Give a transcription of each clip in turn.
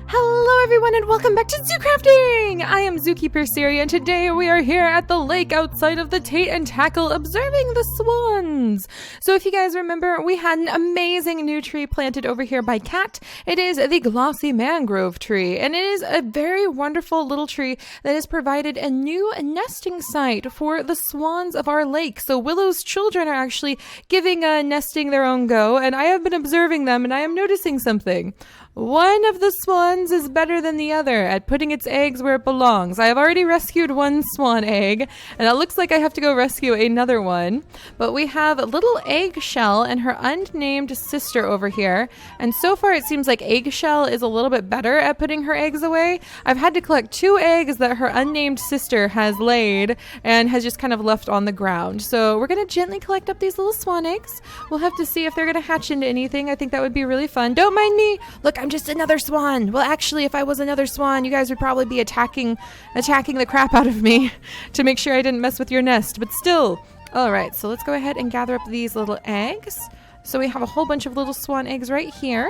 Hello everyone and welcome back to Zoo Crafting! I am Zookeeper Seri and today we are here at the lake outside of the Tate and Tackle observing the swans. So if you guys remember, we had an amazing new tree planted over here by Kat. It is the glossy mangrove tree and it is a very wonderful little tree that has provided a new nesting site for the swans of our lake. So Willow's children are actually giving nesting their own go, and I have been observing them and I am noticing something. One of the swans is better than the other at putting its eggs where it belongs. I have already rescued one swan egg, and it looks like I have to go rescue another one. But we have a little Eggshell and her unnamed sister over here. And so far it seems like Eggshell is a little bit better at putting her eggs away. I've had to collect 2 eggs that her unnamed sister has laid and has just kind of left on the ground. So we're going to gently collect up these little swan eggs. We'll have to see if they're going to hatch into anything. I think that would be really fun. Don't mind me. Look, I'm just another swan. Well, actually, if I was another swan, you guys would probably be attacking the crap out of me to make sure I didn't mess with your nest. But still. All right, so let's go ahead and gather up these little eggs. So we have a whole bunch of little swan eggs right here.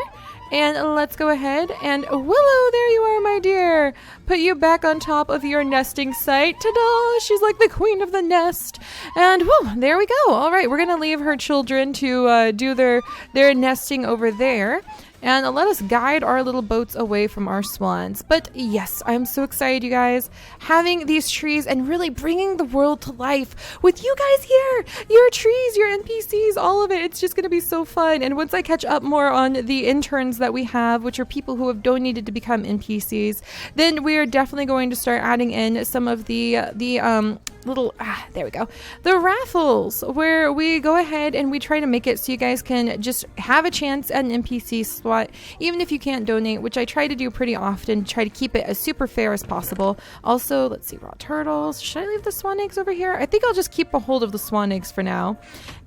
And let's go ahead and Willow, there you are, my dear. Put you back on top of your nesting site. Ta-da! She's like the queen of the nest. And whew, there we go. All right, we're going to leave her children to do their nesting over there. And let us guide our little boats away from our swans. But yes, I'm so excited, you guys. Having these trees and really bringing the world to life with you guys here. Your trees, your NPCs, all of it. It's just going to be so fun. And once I catch up more on the interns that we have, which are people who have donated to become NPCs, then we are definitely going to start adding in some of the there we go, the Raffles, where we go ahead and we try to make it so you guys can just have a chance at an NPC slot, even if you can't donate, which I try to do pretty often, try to keep it as super fair as possible. Also, let's see, raw turtles. Should I leave the swan eggs over here? I think I'll just keep a hold of the swan eggs for now.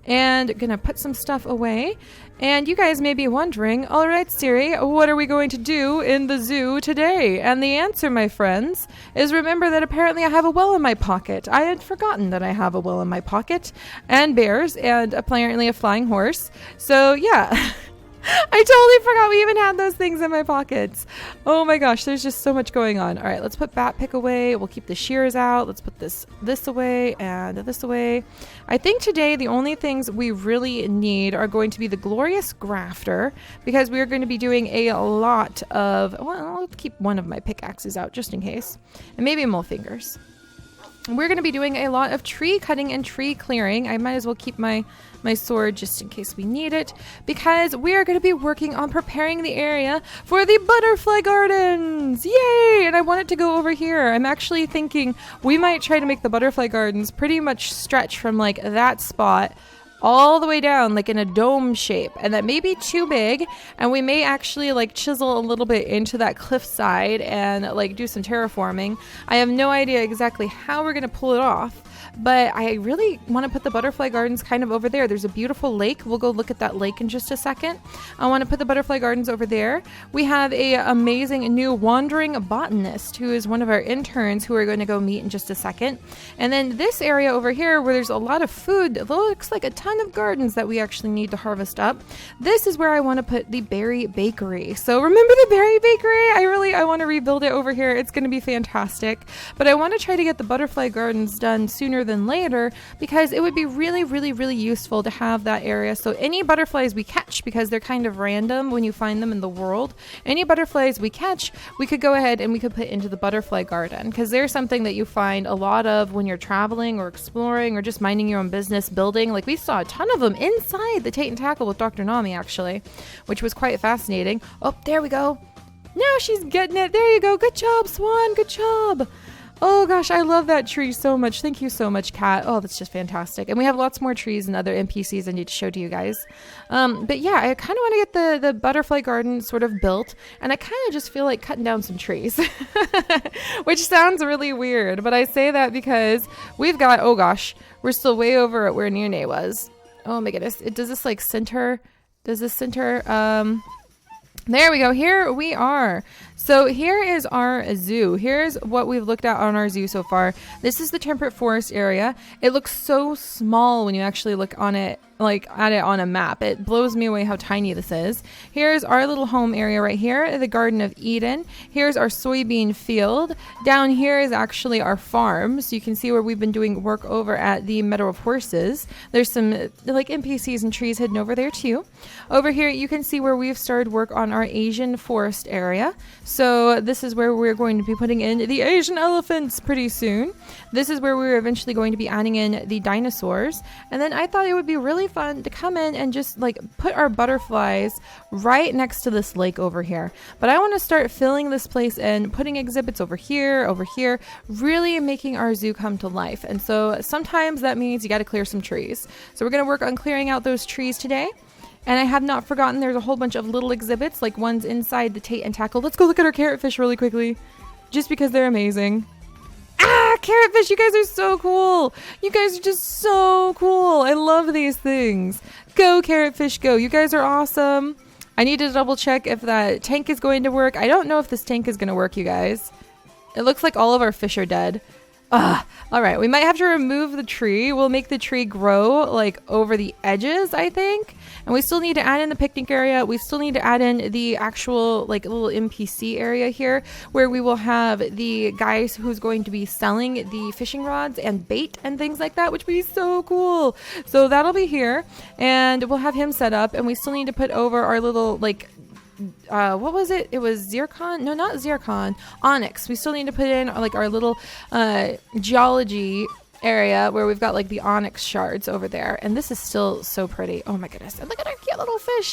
And gonna put some stuff away. And you guys may be wondering, all right, Seri, what are we going to do in the zoo today? And the answer, my friends, is remember that apparently I have a well in my pocket. I had forgotten that I have a well in my pocket, and bears, and apparently a flying horse. So yeah. I totally forgot we even had those things in my pockets. Oh my gosh, there's just so much going on. All right, let's put bat pick away. We'll keep the shears out. Let's put this away and this away. I think today the only things we really need are going to be the glorious grafter, because we are going to be doing a lot of, well, let's keep one of my pickaxes out just in case, and maybe more fingers. We're going to be doing a lot of tree cutting and tree clearing. I might as well keep my sword just in case we need it, because we are going to be working on preparing the area for the butterfly gardens. Yay! And I want it to go over here. I'm actually thinking we might try to make the butterfly gardens pretty much stretch from like that spot all the way down like in a dome shape, and that may be too big, and we may actually like chisel a little bit into that cliff side and like do some terraforming. I have no idea exactly how we're gonna pull it off, but I really want to put the butterfly gardens kind of over there. There's a beautiful lake. We'll go look at that lake in just a second. I want to put the butterfly gardens over there. We have a amazing new wandering botanist who is one of our interns who we're going to go meet in just a second. And then this area over here where there's a lot of food, it looks like a ton of gardens that we actually need to harvest up. This is where I want to put the berry bakery. So remember the berry bakery? I want to rebuild it over here. It's going to be fantastic. But I want to try to get the butterfly gardens done sooner than later, because it would be really, really, really useful to have that area. So any butterflies we catch, because they're kind of random when you find them in the world, any butterflies we catch, we could go ahead and we could put into the butterfly garden, because there's something that you find a lot of when you're traveling or exploring or just minding your own business building. Like we saw a ton of them inside the Tate and Tackle with Dr. Nami actually, which was quite fascinating. Oh, there we go. Now she's getting it. There you go. Good job, Swan. Good job. Oh gosh, I love that tree so much. Thank you so much, Kat. Oh, that's just fantastic. And we have lots more trees and other NPCs I need to show to you guys. But yeah, I kind of want to get the butterfly garden sort of built. And I kind of just feel like cutting down some trees. Which sounds really weird. But I say that because we've got, oh gosh, we're still way over at where Nene was. Oh my goodness. Does this like center? Does this center? There we go. Here we are. So here is our zoo. Here's what we've looked at on our zoo so far. This is the temperate forest area. It looks so small when you actually look on it, like at it on a map. It blows me away how tiny this is. Here's our little home area right here, the Garden of Eden. Here's our soybean field. Down here is actually our farm. So you can see where we've been doing work over at the Meadow of Horses. There's some like NPCs and trees hidden over there too. Over here you can see where we've started work on our Asian forest area. So this is where we're going to be putting in the Asian elephants pretty soon. This is where we're eventually going to be adding in the dinosaurs. And then I thought it would be really fun to come in and just like put our butterflies right next to this lake over here. But I want to start filling this place in, putting exhibits over here, really making our zoo come to life. And so sometimes that means you got to clear some trees. So we're going to work on clearing out those trees today. And I have not forgotten there's a whole bunch of little exhibits, like ones inside the Tate and Tackle. Let's go look at our carrotfish really quickly, just because they're amazing. Carrotfish, you guys are so cool. You guys are just so cool. I love these things. Go, carrotfish, go. You guys are awesome. I need to double check if that tank is going to work. I don't know if this tank is going to work, you guys. It looks like all of our fish are dead. All right, we might have to remove the tree. We'll make the tree grow like over the edges, I think. And we still need to add in the picnic area. We still need to add in the actual like little NPC area here where we will have the guys who's going to be selling the fishing rods and bait and things like that, which would be so cool. So that'll be here and we'll have him set up, and we still need to put over our little like what was it? It was zircon? No, not zircon. Onyx. We still need to put in like our little geology area where we've got like the onyx shards over there. And this is still so pretty. Oh my goodness. And look at our cute little fish.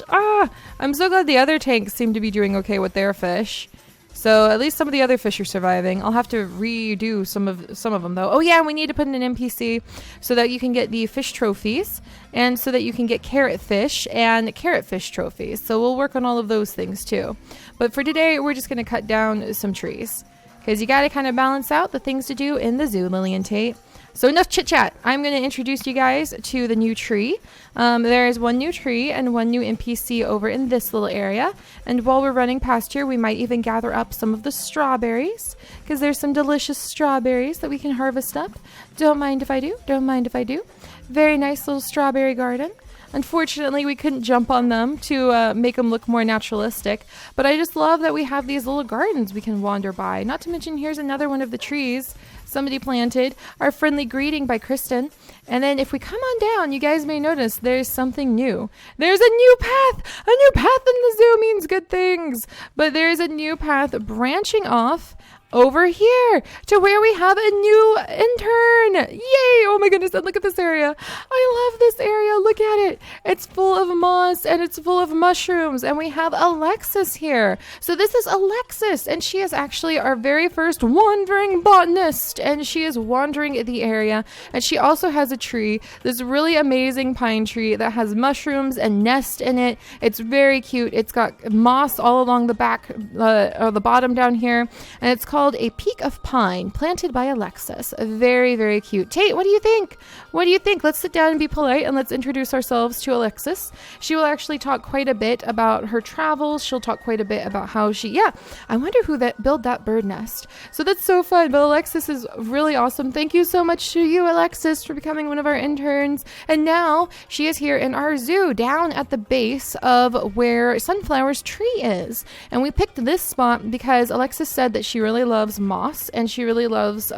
I'm so glad the other tanks seem to be doing okay with their fish. So at least some of the other fish are surviving. I'll have to redo some of them though. Oh yeah, we need to put in an NPC so that you can get the fish trophies and so that you can get carrotfish and carrotfish trophies. So we'll work on all of those things too. But for today, we're just going to cut down some trees because you got to kind of balance out the things to do in the zoo, Lily and Tate. So enough chit chat. I'm going to introduce you guys to the new tree. There is one new tree and one new NPC over in this little area. And while we're running past here, we might even gather up some of the strawberries because there's some delicious strawberries that we can harvest up. Don't mind if I do. Don't mind if I do. Very nice little strawberry garden. Unfortunately, we couldn't jump on them to make them look more naturalistic. But I just love that we have these little gardens we can wander by. Not to mention, here's another one of the trees somebody planted. Our friendly greeting by Kristen. And then if we come on down, you guys may notice there's something new. There's a new path. A new path in the zoo means good things. But there's a new path branching off over here to where we have a new intern. Yay! Oh my goodness, and look at this area. I love this area. Look at it. It's full of moss and it's full of mushrooms, and we have Alexis here. So this is Alexis, and she is actually our very first wandering botanist, and she is wandering the area, and she also has a tree, this really amazing pine tree that has mushrooms and nest in it. It's very cute. It's got moss all along the back or the bottom down here, and it's called a peak of pine planted by Alexis. Very, very cute. Tate, what do you think? What do you think? Let's sit down and be polite and let's introduce ourselves to Alexis. She will actually talk quite a bit about her travels. She'll talk quite a bit about how I wonder who built that bird nest. So that's so fun. But Alexis is really awesome. Thank you so much to you, Alexis, for becoming one of our interns. And now she is here in our zoo down at the base of where Sunflower's tree is. And we picked this spot because Alexis said that she really loves moss and she really loves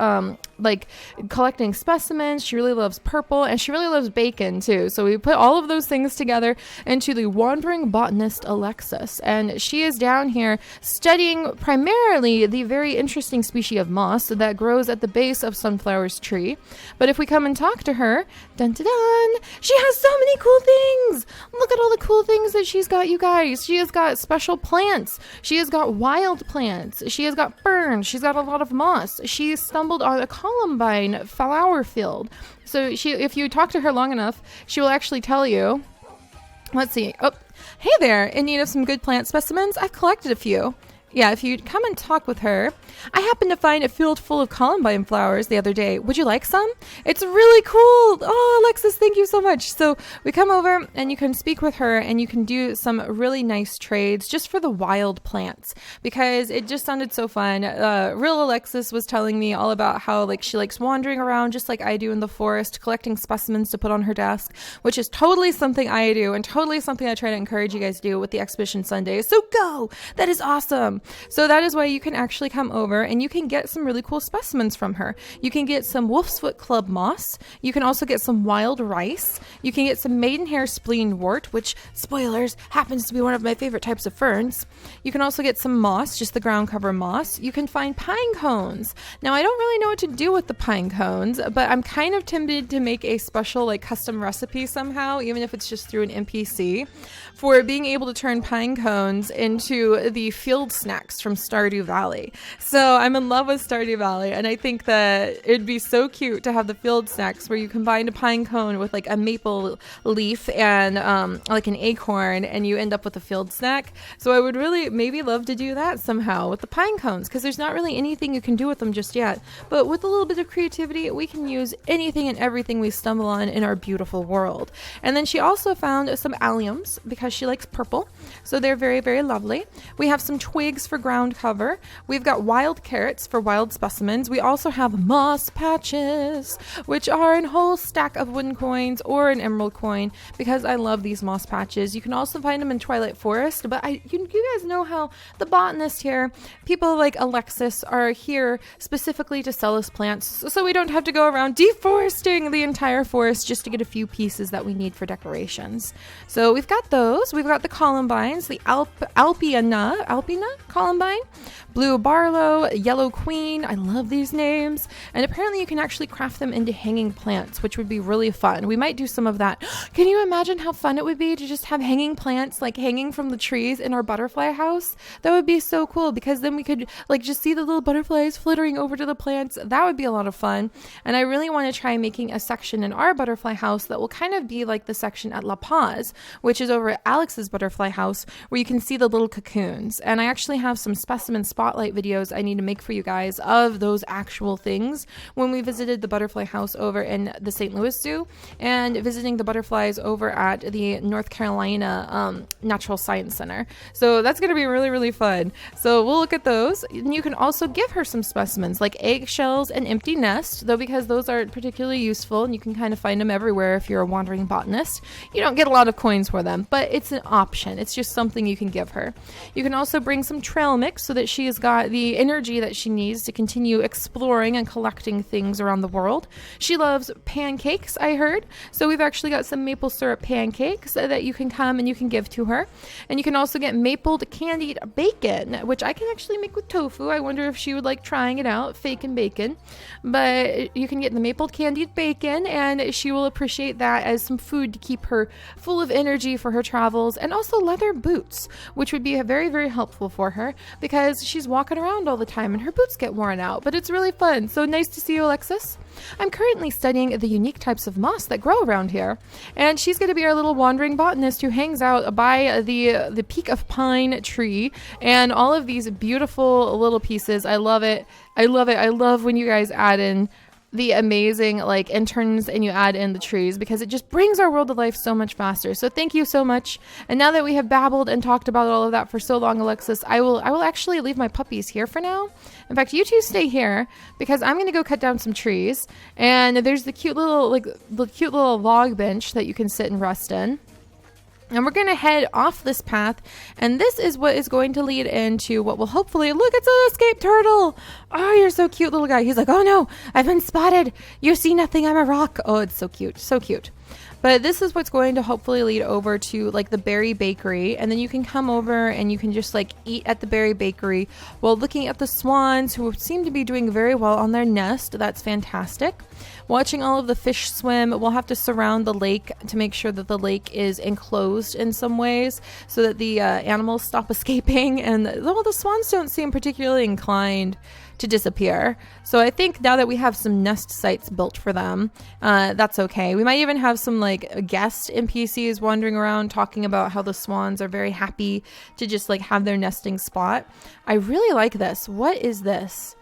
like collecting specimens. She really loves purple and she really loves bacon too. So we put all of those things together into the wandering botanist Alexis, and she is down here studying primarily the very interesting species of moss that grows at the base of Sunflower's tree. But if we come and talk to her, dun dun dun, she has so many cool things. Look at all the cool things that she's got, you guys. She has got special plants. She has got wild plants. She has got ferns. She's got a lot of moss. She stumbled on a columbine flower field. So if you talk to her long enough, she will actually tell you. Let's see. Oh, hey there. In need of some good plant specimens? I've collected a few. Yeah, if you come and talk with her. I happened to find a field full of columbine flowers the other day. Would you like some? It's really cool. Oh, Alexis, thank you so much. So we come over and you can speak with her and you can do some really nice trades just for the wild plants because it just sounded so fun. Real Alexis was telling me all about how like she likes wandering around just like I do in the forest, collecting specimens to put on her desk, which is totally something I do and totally something I try to encourage you guys to do with the Expedition Sundays. So go! That is awesome. So that is why you can actually come over and you can get some really cool specimens from her. You can get some wolf's foot club moss. You can also get some wild rice. You can get some maidenhair spleenwort, which, spoilers, happens to be one of my favorite types of ferns. You can also get some moss, just the ground cover moss. You can find pine cones. Now, I don't really know what to do with the pine cones, but I'm kind of tempted to make a special like custom recipe somehow, even if it's just through an NPC, for being able to turn pine cones into the field snacks from Stardew Valley. So I'm in love with Stardew Valley, and I think that it'd be so cute to have the field snacks where you combine a pine cone with like a maple leaf and like an acorn, and you end up with a field snack. So I would really maybe love to do that somehow with the pine cones, because there's not really anything you can do with them just yet. But with a little bit of creativity, we can use anything and everything we stumble on in our beautiful world. And then she also found some alliums because she likes purple. So they're very, very lovely. We have some twigs for ground cover. We've got wild carrots for wild specimens. We also have moss patches, which are a whole stack of wooden coins or an emerald coin, because I love these moss patches. You can also find them in Twilight Forest, but you guys know how the botanist here, people like Alexis, are here specifically to sell us plants, so we don't have to go around deforesting the entire forest just to get a few pieces that we need for decorations. So we've got those. We've got the columbines, the Alpina columbine, blue barlow, yellow queen. I love these names. And apparently you can actually craft them into hanging plants, which would be really fun. We might do some of that. Can you imagine how fun it would be to just have hanging plants like hanging from the trees in our butterfly house? That would be so cool, because then we could like just see the little butterflies flittering over to the plants. That would be a lot of fun. And I really want to try making a section in our butterfly house that will kind of be like the section at La Paz, which is over at Alex's butterfly house, where you can see the little cocoons. And I actually have some specimen spotlight videos I need to make for you guys of those actual things when we visited the butterfly house over in the St. Louis Zoo and visiting the butterflies over at the North Carolina Natural Science Center. So that's going to be really, really fun. So we'll look at those. And you can also give her some specimens like eggshells and empty nest, though, because those aren't particularly useful and you can kind of find them everywhere if you're a wandering botanist. You don't get a lot of coins for them, but it's an option. It's just something you can give her. You can also bring some trail mix so that she has got the energy that she needs to continue exploring and collecting things around the world. She loves pancakes, I heard. So we've actually got some maple syrup pancakes that you can come and you can give to her. And you can also get mapled candied bacon, which I can actually make with tofu. I wonder if she would like trying it out, fake and bacon. But you can get the mapled candied bacon, and she will appreciate that as some food to keep her full of energy for her travels. And also leather boots, which would be very, very helpful for her because she's walking around all the time and her boots get worn out. But it's really fun. So nice to see you, Alexis. I'm currently studying the unique types of moss that grow around here, and she's going to be our little wandering botanist who hangs out by the peak of pine tree and all of these beautiful little pieces. I love it. I love it. I love when you guys add in the amazing like interns and you add in the trees, because it just brings our world to life so much faster. So thank you so much. And now that we have babbled and talked about all of that for so long, Alexis, I will actually leave my puppies here for now. In fact, you two stay here because I'm going to go cut down some trees, and there's the cute little log bench that you can sit and rest in. And we're going to head off this path, and this is what is going to lead into what will hopefully, look, it's an escaped turtle. Oh, you're so cute, little guy. He's like, oh no, I've been spotted. You see nothing, I'm a rock. Oh, it's so cute, so cute. But this is what's going to hopefully lead over to like the berry bakery, and then you can come over and you can just like eat at the berry bakery while looking at the swans, who seem to be doing very well on their nest. That's fantastic. Watching all of the fish swim. We'll have to surround the lake to make sure that the lake is enclosed in some ways so that the animals stop escaping. And the swans don't seem particularly inclined to disappear. So I think now that we have some nest sites built for them, that's okay. We might even have some like guest NPCs wandering around talking about how the swans are very happy to just like have their nesting spot. I really like this. What is this?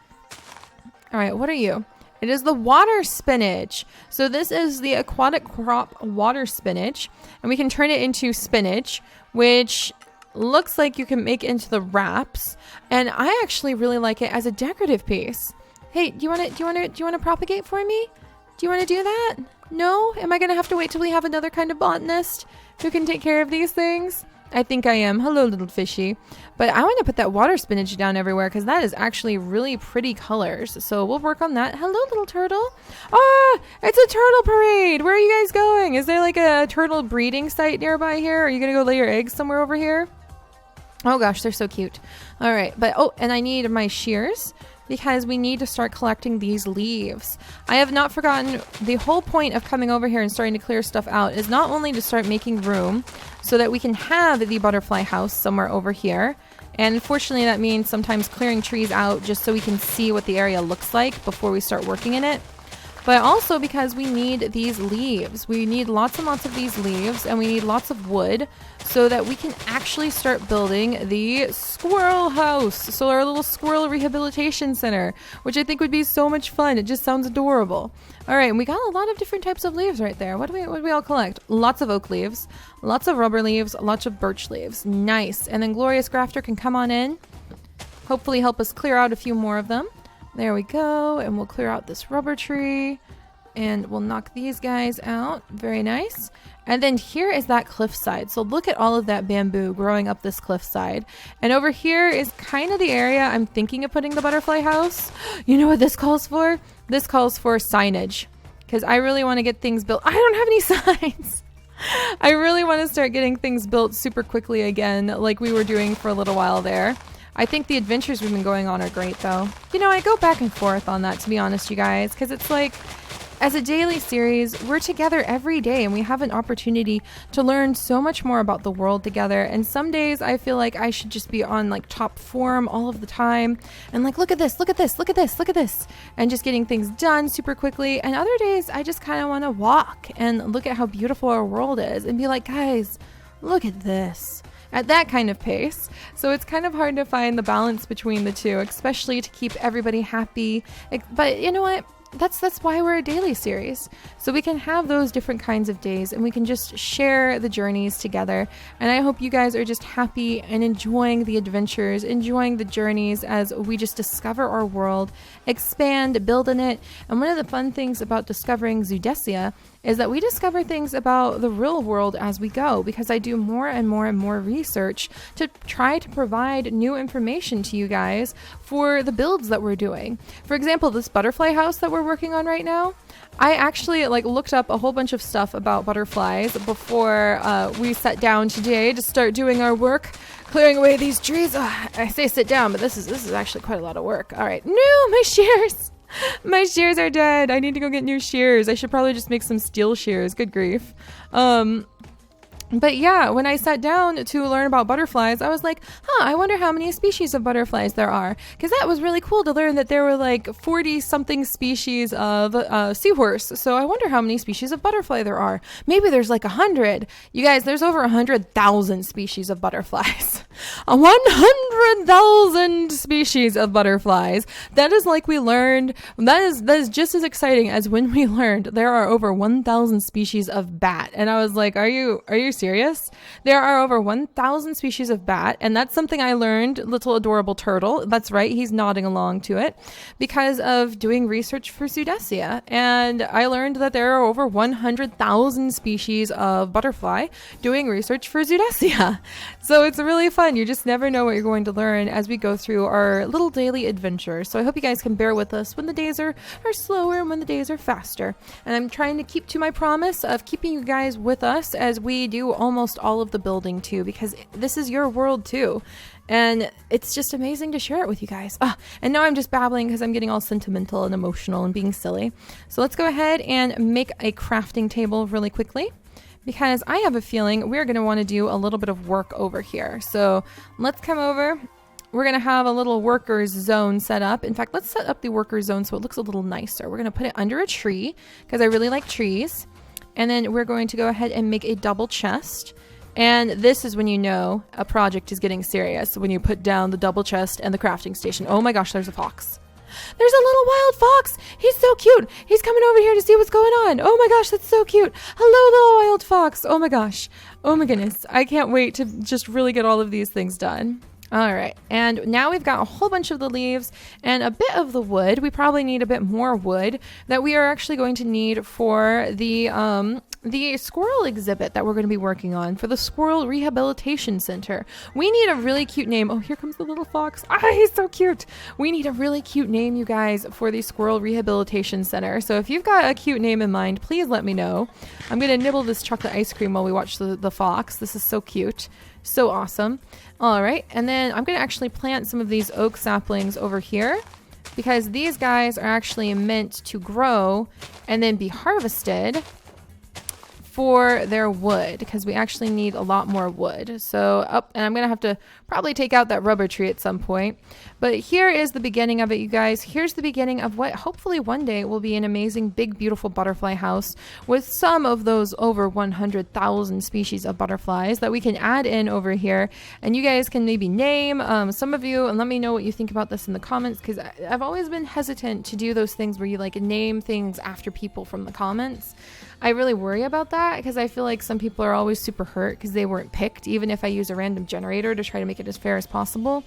All right, what are you? It is the water spinach. So this is the aquatic crop water spinach, and we can turn it into spinach, which looks like you can make into the wraps. And I actually really like it as a decorative piece. Hey, do you want to propagate for me? Do you want to do that? No? Am I going to have to wait till we have another kind of botanist who can take care of these things? I think I am. Hello, little fishy. But I want to put that water spinach down everywhere because that is actually really pretty colors. So we'll work on that. Hello, little turtle. Ah, it's a turtle parade. Where are you guys going? Is there like a turtle breeding site nearby here? Are you going to go lay your eggs somewhere over here? Oh gosh, they're so cute. All right. But, oh, and I need my shears because we need to start collecting these leaves. I have not forgotten the whole point of coming over here and starting to clear stuff out is not only to start making room so that we can have the butterfly house somewhere over here. And unfortunately, that means sometimes clearing trees out just so we can see what the area looks like before we start working in it. But also because we need these leaves. We need lots and lots of these leaves, and we need lots of wood so that we can actually start building the squirrel house. So our little squirrel rehabilitation center, which I think would be so much fun. It just sounds adorable. All right, and we got a lot of different types of leaves right there. What do we all collect? Lots of oak leaves, lots of rubber leaves, lots of birch leaves. Nice. And then Glorious Grafter can come on in, hopefully help us clear out a few more of them. There we go, and we'll clear out this rubber tree, and we'll knock these guys out. Very nice. And then here is that cliffside. So look at all of that bamboo growing up this cliffside. And over here is kind of the area I'm thinking of putting the butterfly house. You know what this calls for? This calls for signage, because I really want to get things built. I don't have any signs. I really want to start getting things built super quickly again, like we were doing for a little while there. I think the adventures we've been going on are great, though. You know, I go back and forth on that, to be honest, you guys, because it's like, as a daily series, we're together every day, and we have an opportunity to learn so much more about the world together. And some days I feel like I should just be on like top form all of the time, and like, look at this, look at this, look at this, look at this, and just getting things done super quickly. And other days I just kind of want to walk and look at how beautiful our world is and be like, guys, look at this. At that kind of pace. So it's kind of hard to find the balance between the two, especially to keep everybody happy. But you know what? That's why we're a daily series. So we can have those different kinds of days, and we can just share the journeys together. And I hope you guys are just happy and enjoying the adventures, enjoying the journeys as we just discover our world, expand, build in it. And one of the fun things about discovering Zoodesia is that we discover things about the real world as we go, because I do more and more and more research to try to provide new information to you guys for the builds that we're doing. For example, this butterfly house that we're working on right now, I actually looked up a whole bunch of stuff about butterflies before we sat down today to start doing our work, clearing away these trees. I say sit down, but this is actually quite a lot of work. All right, no, my shears. My shears are dead. I need to go get new shears. I should probably just make some steel shears. Good grief. But yeah, when I sat down to learn about butterflies, I was like, I wonder how many species of butterflies there are. Because that was really cool to learn that there were like 40-something species of seahorse. So I wonder how many species of butterfly there are. Maybe there's like 100. You guys, there's over 100,000 species of butterflies. 100,000 species of butterflies. That is like we learned. That is just as exciting as when we learned there are over 1,000 species of bat. And I was like, are you serious? There are over 1,000 species of bat, and that's something I learned, little adorable turtle. That's right, he's nodding along to it, because of doing research for Zoodesia. And I learned that there are over 100,000 species of butterfly doing research for Zoodesia. So it's really fun. You just never know what you're going to learn as we go through our little daily adventures. So I hope you guys can bear with us when the days are slower and when the days are faster. And I'm trying to keep to my promise of keeping you guys with us as we do almost all of the building too, because this is your world too, and it's just amazing to share it with you guys. And now I'm just babbling because I'm getting all sentimental and emotional and being silly. So let's go ahead and make a crafting table really quickly, because I have a feeling we're going to want to do a little bit of work over here. So let's come over. we're going to have a little workers zone set up. In fact, let's set up the workers zone so it looks a little nicer. We're going to put it under a tree because I really like trees. And then we're going to go ahead and make a double chest. And this is when you know a project is getting serious, when you put down the double chest and the crafting station. Oh my gosh, there's a fox. There's a little wild fox. He's so cute. He's coming over here to see what's going on. Oh my gosh, that's so cute. Hello, little wild fox. Oh my gosh. Oh my goodness. I can't wait to just really get all of these things done. All right, and now we've got a whole bunch of the leaves and a bit of the wood. We probably need a bit more wood that we are actually going to need for the squirrel exhibit that we're going to be working on for the Squirrel Rehabilitation Center. We need a really cute name. Oh, here comes the little fox. Ah, he's so cute. We need a really cute name, you guys, for the Squirrel Rehabilitation Center. So if you've got a cute name in mind, please let me know. I'm going to nibble this chocolate ice cream while we watch the fox. This is so cute. So awesome. All right, and then I'm going to actually plant some of these oak saplings over here because these guys are actually meant to grow and then be harvested for their wood because we actually need a lot more wood. So and I'm gonna have to probably take out that rubber tree at some point, but here is the beginning of it, you guys. Here's the beginning of what hopefully one day will be an amazing big beautiful butterfly house with some of those over 100,000 species of butterflies that we can add in over here, and you guys can maybe name some of you, and let me know what you think about this in the comments, because I've always been hesitant to do those things where you like name things after people from the comments. I really worry about that because I feel like some people are always super hurt because they weren't picked, even if I use a random generator to try to make it as fair as possible.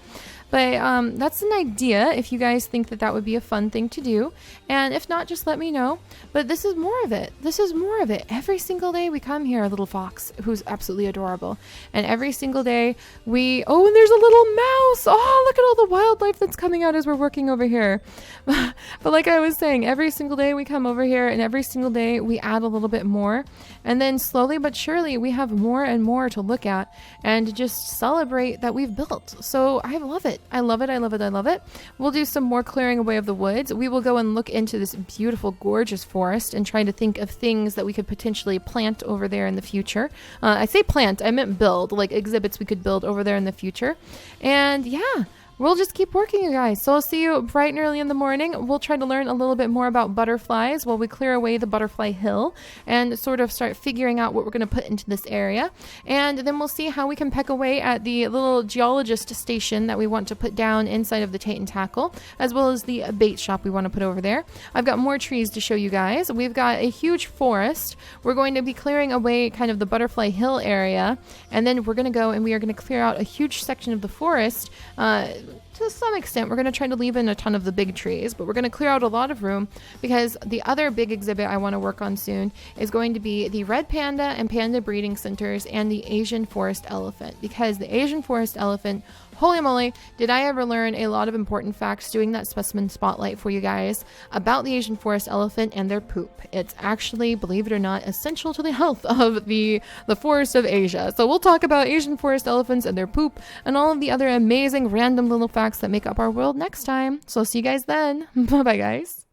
But that's an idea if you guys think that that would be a fun thing to do. And if not, just let me know. But this is more of it. This is more of it. Every single day we come here, a little fox who's absolutely adorable. And every single day oh, and there's a little mouse. Oh, look at all the wildlife that's coming out as we're working over here. But like I was saying, every single day we come over here and every single day we add a little bit more. And then slowly but surely we have more and more to look at and just celebrate that we've built. So I love it. I love it. I love it. I love it. We'll do some more clearing away of the woods. We will go and look into this beautiful, gorgeous forest and try to think of things that we could potentially plant over there in the future. I say plant, I meant build, like exhibits we could build over there in the future. And yeah, we'll just keep working, you guys. So I'll see you bright and early in the morning. We'll try to learn a little bit more about butterflies while we clear away the butterfly hill and sort of start figuring out what we're going to put into this area. And then we'll see how we can peck away at the little geologist station that we want to put down inside of the Tate and Tackle, as well as the bait shop we want to put over there. I've got more trees to show you guys. We've got a huge forest. We're going to be clearing away kind of the butterfly hill area, and then we're going to go and we are going to clear out a huge section of the forest. To some extent, we're going to try to leave in a ton of the big trees, but we're going to clear out a lot of room because the other big exhibit I want to work on soon is going to be the red panda and panda breeding centers and the Asian forest elephant, because the Asian forest elephant, holy moly, did I ever learn a lot of important facts doing that specimen spotlight for you guys about the Asian forest elephant and their poop. It's actually, believe it or not, essential to the health of the forest of Asia. So we'll talk about Asian forest elephants and their poop and all of the other amazing random little facts that make up our world next time. So I'll see you guys then. Bye bye, guys.